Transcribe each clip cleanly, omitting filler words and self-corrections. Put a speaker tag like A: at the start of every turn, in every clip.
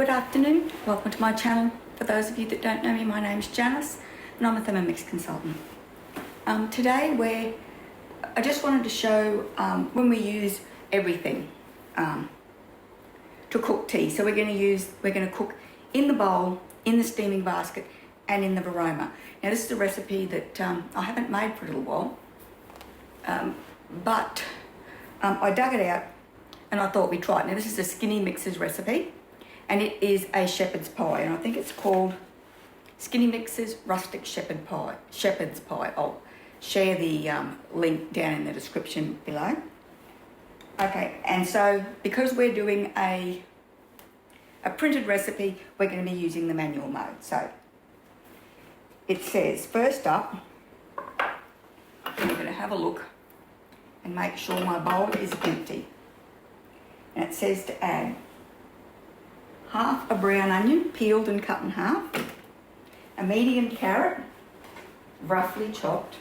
A: Good afternoon, welcome to my channel. For those of you that don't know me, my name's Janice and I'm a Thermomix consultant. Today I just wanted to show when we use everything to cook tea. So we're going to cook in the bowl, in the steaming basket and in the varoma. Now this is a recipe that I haven't made for a little while, but I dug it out and I thought we'd try it. Now this is a Skinnymixers recipe and it is a shepherd's pie, and I think it's called Skinnymixers Rustic Shepherd's Pie. I'll share the link down in the description below. Okay, and so because we're doing a printed recipe, we're going to be using the manual mode. So it says, first up, I'm going to have a look and make sure my bowl is empty. And it says to add half a brown onion, peeled and cut in half, a medium carrot, roughly chopped.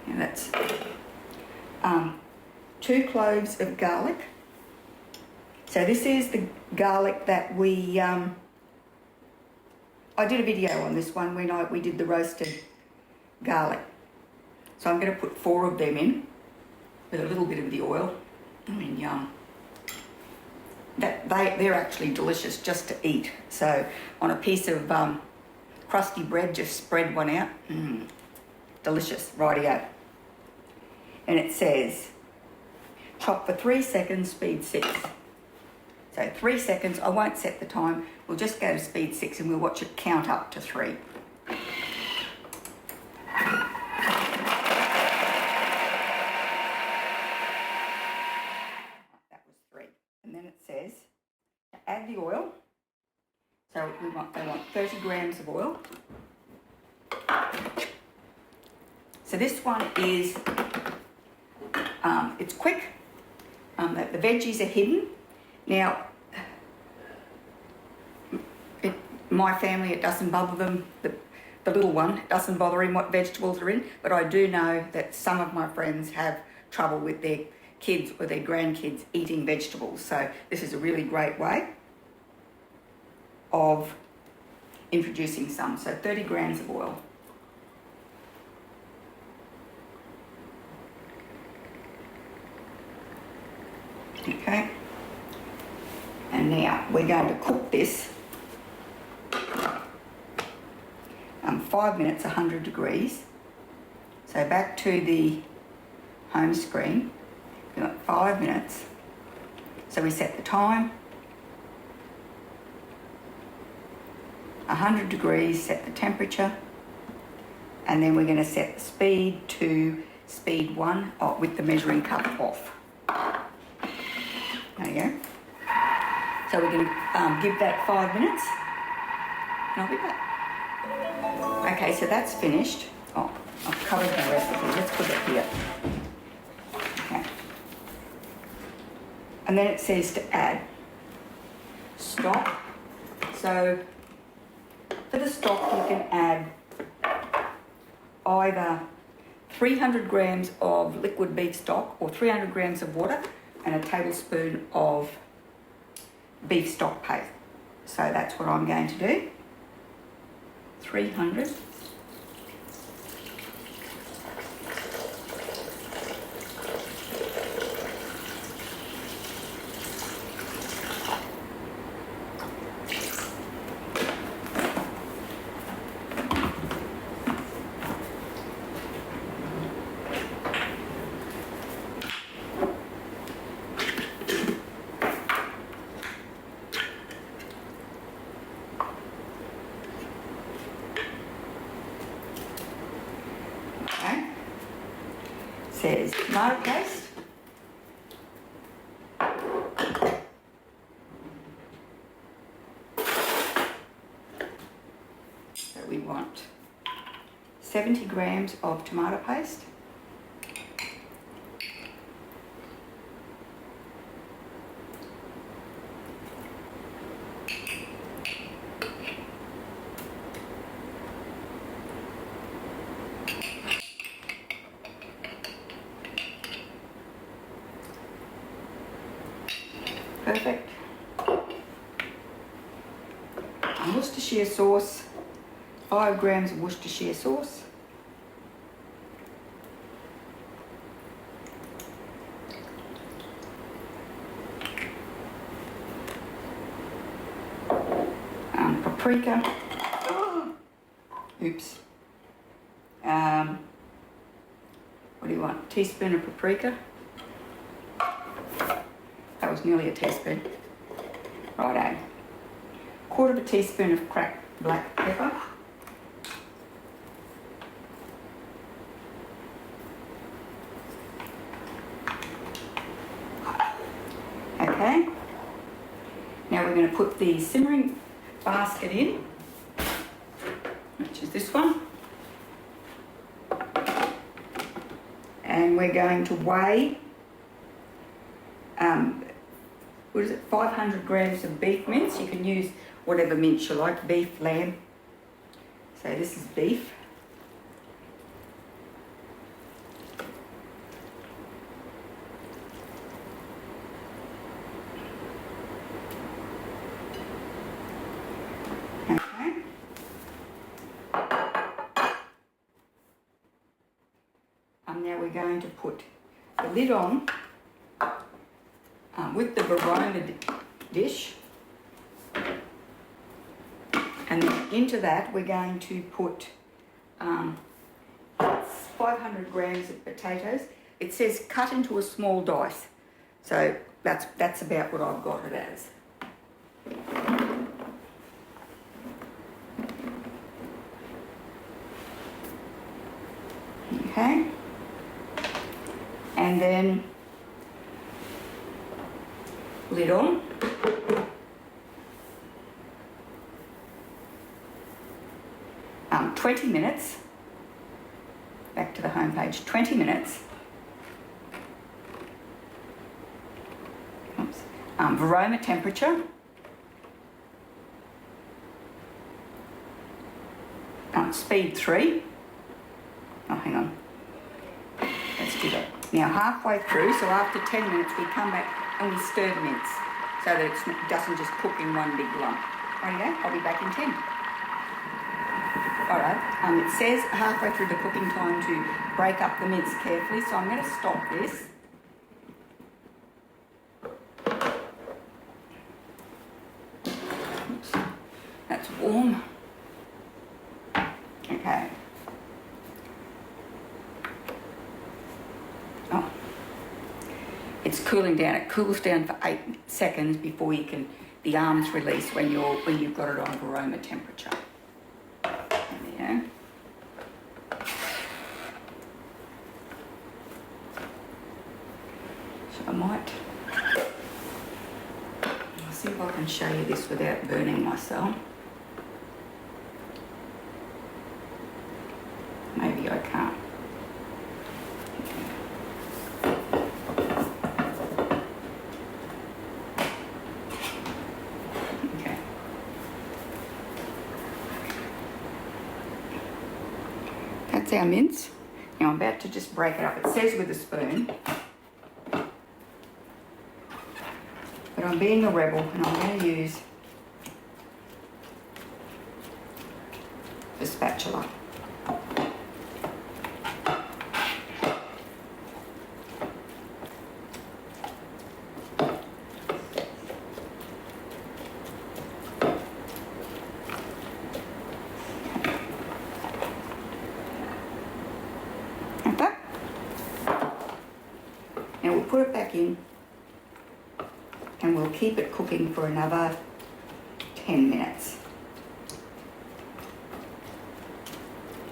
A: Now that's 2 cloves of garlic. So this is the garlic that we, I did a video on this one when we did the roasted garlic. So I'm going to put 4 of them in with a little bit of the oil. I mean, yum. They're actually delicious just to eat. So on a piece of crusty bread, just spread one out. Delicious, rightio. And it says, chop for 3 seconds, speed 6. So 3 seconds, I won't set the time. We'll just go to speed 6 and we'll watch it count up to 3. And then it says to add the oil. So they want 30 grams of oil. So this one is, it's quick. The veggies are hidden. Now, my family, it doesn't bother them. The little one, it doesn't bother him what vegetables are in. But I do know that some of my friends have trouble with their kids or their grandkids eating vegetables. So this is a really great way of introducing some. So 30 grams of oil. Okay. And now we're going to cook this 5 minutes, 100 degrees. So back to the home screen. We've got 5 minutes. So we set the time. 100 degrees, set the temperature. And then we're going to set the speed to speed 1 with the measuring cup off. There you go. So we're going to give that 5 minutes. And I'll be back. Okay, so that's finished. Oh, I've covered my recipe. Let's put it here. Okay. And then it says to add stock. So for the stock you can add either 300 grams of liquid beef stock or 300 grams of water and a tablespoon of beef stock paste. So that's what I'm going to do. 300. Says tomato paste. So we want 70 grams of tomato paste. Perfect. And Worcestershire sauce, 5 grams of Worcestershire sauce. Paprika. Oops. What do you want? Teaspoon of paprika. That was nearly a teaspoon. Righto. 1/4 teaspoon of cracked black pepper. Okay. Now we're going to put the simmering basket in, which is this one. And we're going to weigh, 500 grams of beef mince. You can use whatever mince you like, beef, lamb. So this is beef. Okay. Now we're going to put the lid on with the Verona dish, and then into that we're going to put 500 grams of potatoes. It says cut into a small dice, so that's about what I've got it as. Okay, and then lid on. Um, 20 minutes. Back to the home page. 20 minutes. Oops. Verona temperature. Speed 3. Oh, hang on. Let's do that. Now halfway through, so after 10 minutes, we come back and we stir the mince so that it doesn't just cook in one big lump. Righty-o, I'll be back in 10. Alright, it says halfway through the cooking time to break up the mince carefully, so I'm going to stop this. Oops. That's warm. Okay. Oh. It's cooling down. It cools down for 8 seconds before you can, the arms release when you've got it on Verona temperature. There we go. So I might, I'll see if I can show you this without burning myself. Maybe I can't. Okay. That's our mince. Now I'm about to just break it up. It says with a spoon, but I'm being a rebel and I'm going to use the spatula. Now we'll put it back in and we'll keep it cooking for another 10 minutes.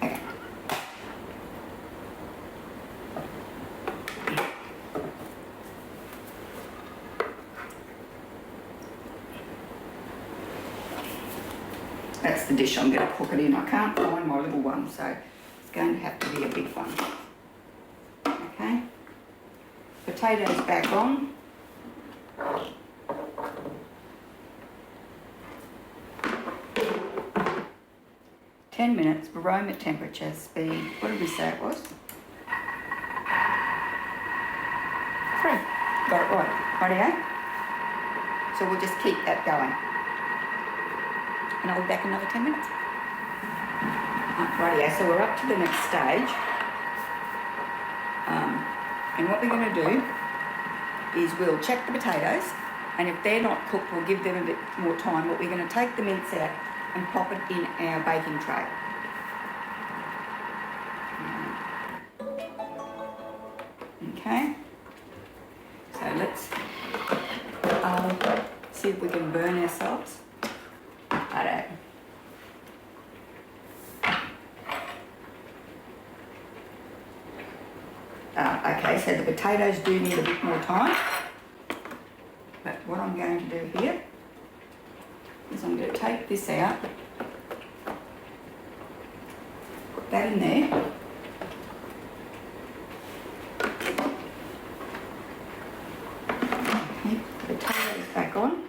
A: Okay. That's the dish I'm going to cook it in. I can't find my little one, so it's going to have to be a big one. Okay. Potatoes back on. Ten minutes, Verona temperature, speed, what did we say it was? 3. Got it right. Rightio. So we'll just keep that going. And I'll be back in another 10 minutes. Rightio, so we're up to the next stage. And what we're going to do is we'll check the potatoes, and if they're not cooked, we'll give them a bit more time, but we're going to take the mince out and pop it in our baking tray. Okay, so let's see if we can burn ourselves. Righto. Okay, so the potatoes do need a bit more time, but what I'm going to do here is I'm going to take this out, put that in there, okay, put the potatoes back on,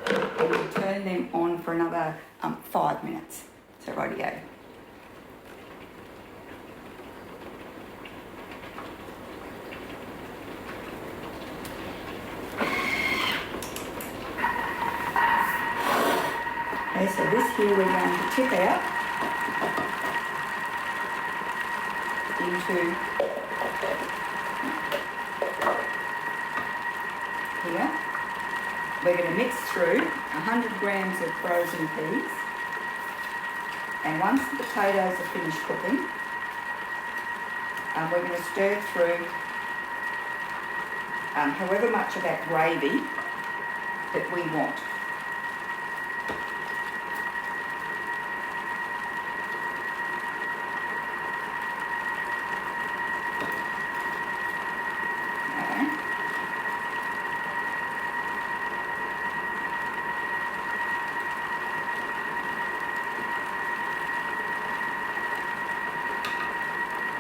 A: and we'll turn them on for another 5 minutes. So rightio. Okay, so this here we're going to tip out into here. We're going to mix through 100 grams of frozen peas, and once the potatoes are finished cooking, we're going to stir through however much of that gravy that we want.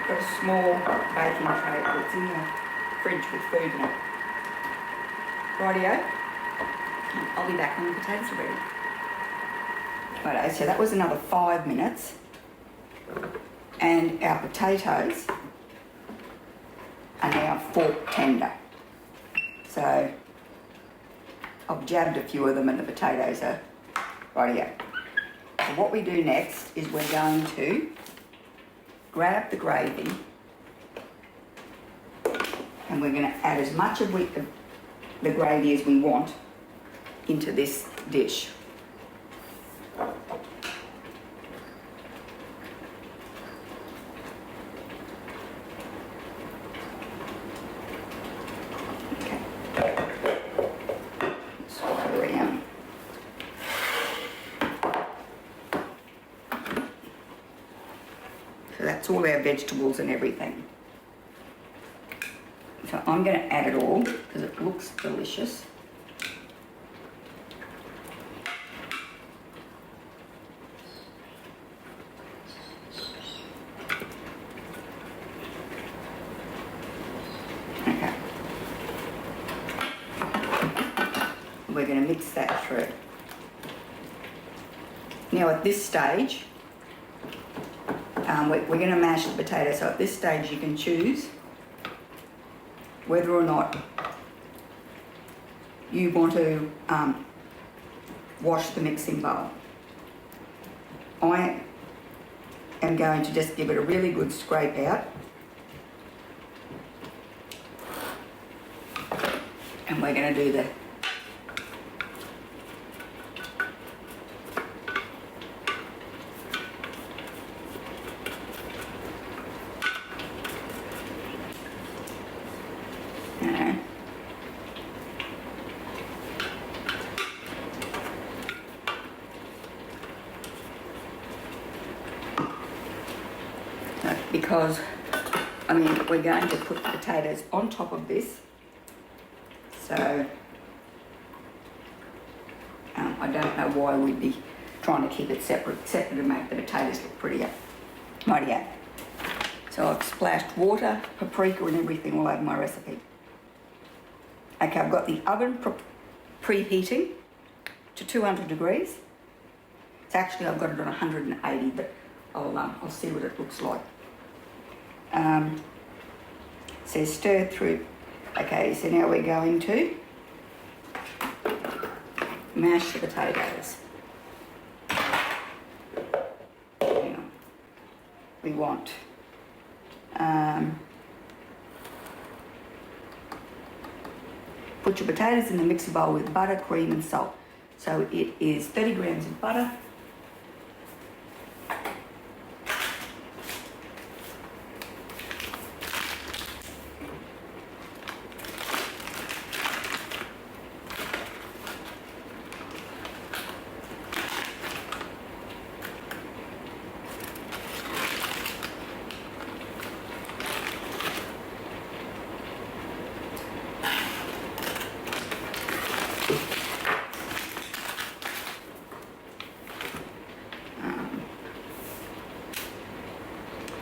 A: Got a small baking tray that's in the fridge with food in it. Rightio, I'll be back when the potatoes are ready. Righto, so that was another 5 minutes, and our potatoes are now fork tender. So I've jabbed a few of them and the potatoes are rightio. So what we do next is we're going to grab the gravy, and we're going to add as much of the gravy as we want into this dish. Okay. Swirl around. So that's all our vegetables and everything. So I'm going to add it all because it looks delicious. Okay. We're going to mix that through. Now at this stage, we're going to mash the potato. So at this stage you can choose whether or not you want to wash the mixing bowl. I am going to just give it a really good scrape out, and we're going to do the because, I mean, we're going to put the potatoes on top of this, so I don't know why we'd be trying to keep it separate to make the potatoes look prettier. Rightio. So I've splashed water, paprika and everything all over my recipe. Okay, I've got the oven preheating to 200 degrees. It's actually, I've got it on 180, but I'll see what it looks like. Says stir through Okay, so now we're going to mash the potatoes. Hang on. We want put your potatoes in the mixer bowl with butter, cream and salt. So it is 30 grams of butter,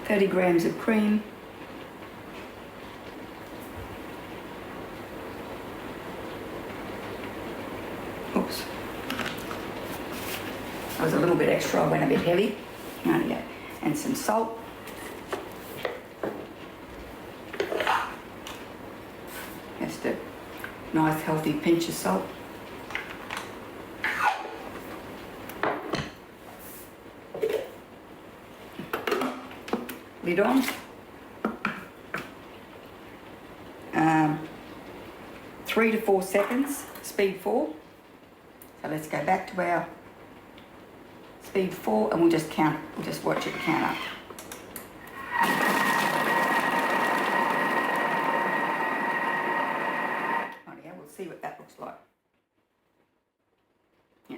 A: 30 grams of cream, oops, that was a little bit extra, I went a bit heavy, there we go, and some salt, just a nice healthy pinch of salt. Lid on. 3 to 4 seconds, speed 4. So let's go back to our speed 4 and we'll just count, we'll just watch it count up. Rightio, we'll see what that looks like.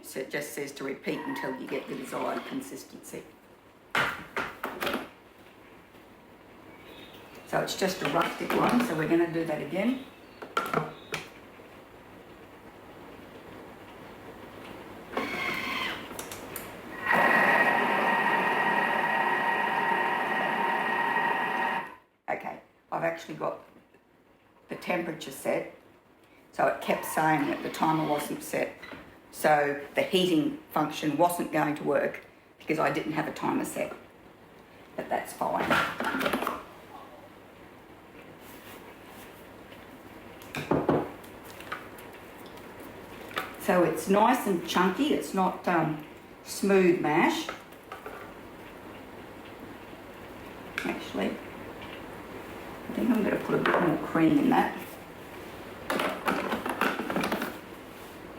A: So it just says to repeat until you get the desired consistency. So it's just a rustic one, so we're going to do that again. Okay, I've actually got the temperature set, so it kept saying that the timer wasn't set. So the heating function wasn't going to work because I didn't have a timer set, but that's fine. So it's nice and chunky, it's not smooth mash. Actually, I think I'm going to put a bit more cream in that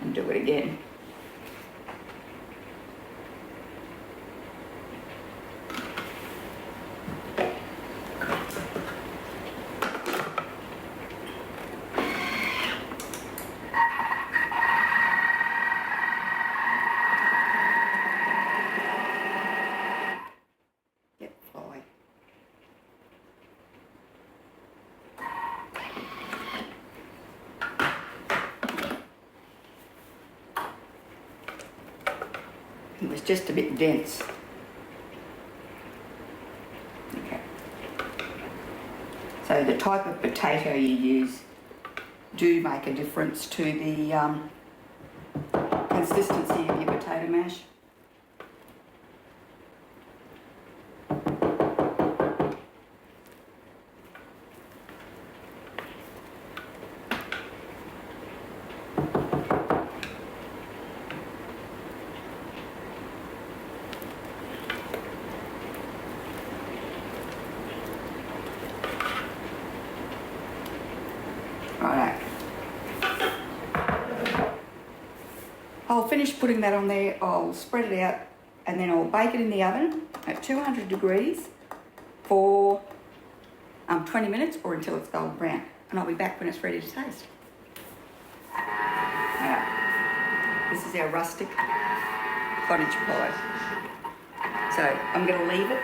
A: and do it again. It was just a bit dense. Okay. So the type of potato you use do make a difference to the consistency of your potato mash. Righto. I'll finish putting that on there, I'll spread it out and then I'll bake it in the oven at 200 degrees for 20 minutes or until it's golden brown, and I'll be back when it's ready to taste. This is our rustic cottage pie. So I'm going to leave it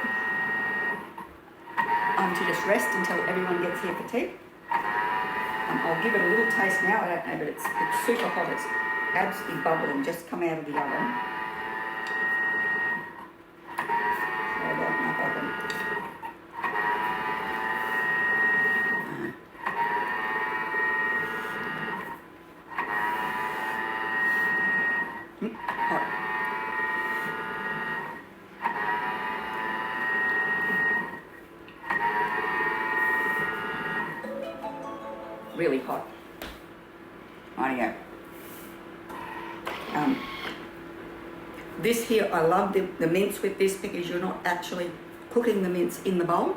A: to just rest until everyone gets here for tea. I'll give it a little taste now, I don't know, but it's super hot, it's absolutely bubbling, just come out of the oven. So I don't know if I can... hot. really hot. Rightio. This here, I love the mince with this because you're not actually cooking the mince in the bowl.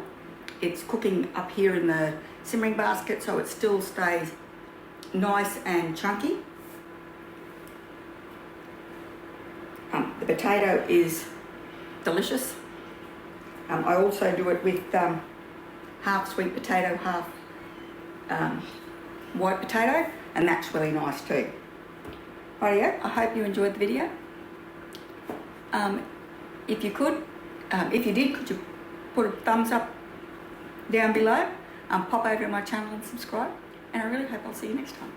A: It's cooking up here in the simmering basket, so it still stays nice and chunky. The potato is delicious. I also do it with half sweet potato, half white potato, and that's really nice too. Rightio, I hope you enjoyed the video. If you could, if you did, could you put a thumbs up down below, pop over to my channel and subscribe, and I really hope I'll see you next time.